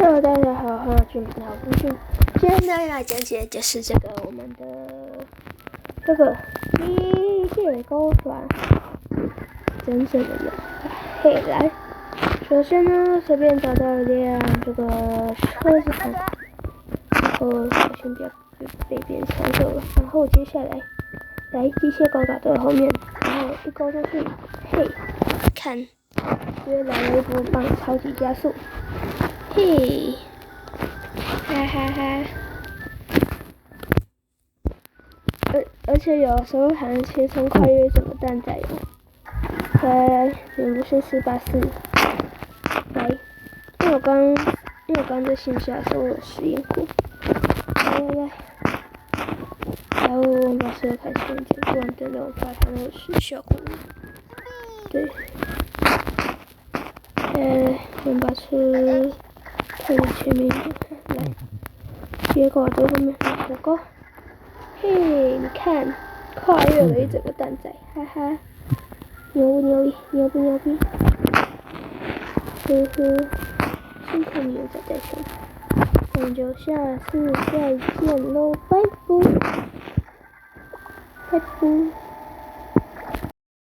Hello，大家好，好久不见。今天呢来讲解就是我们的机械钩爪真正的用法。嘿，来，首先呢随便找到一辆车子上，然后我先不要被别人抢走了。然后接下来机械钩打在后面，然后一勾上去，嘿，看，又来了一波棒，超级加速。嘿，哈哈哈！而且有时候还能切成跨越整个蛋仔哦。来，人不是484。来，因为我刚在线下的时候我有实验过。来，然后我们把所有开始剪不完的那种发它那个是效果。对，先把车看在前面一点，来，结果在后面火钩。嘿，你看，跨越了一整个蛋仔，哈哈，牛不牛逼？牛不牛逼？呵呵，先看牛仔再说。我们就下次再见喽，拜拜，拜拜。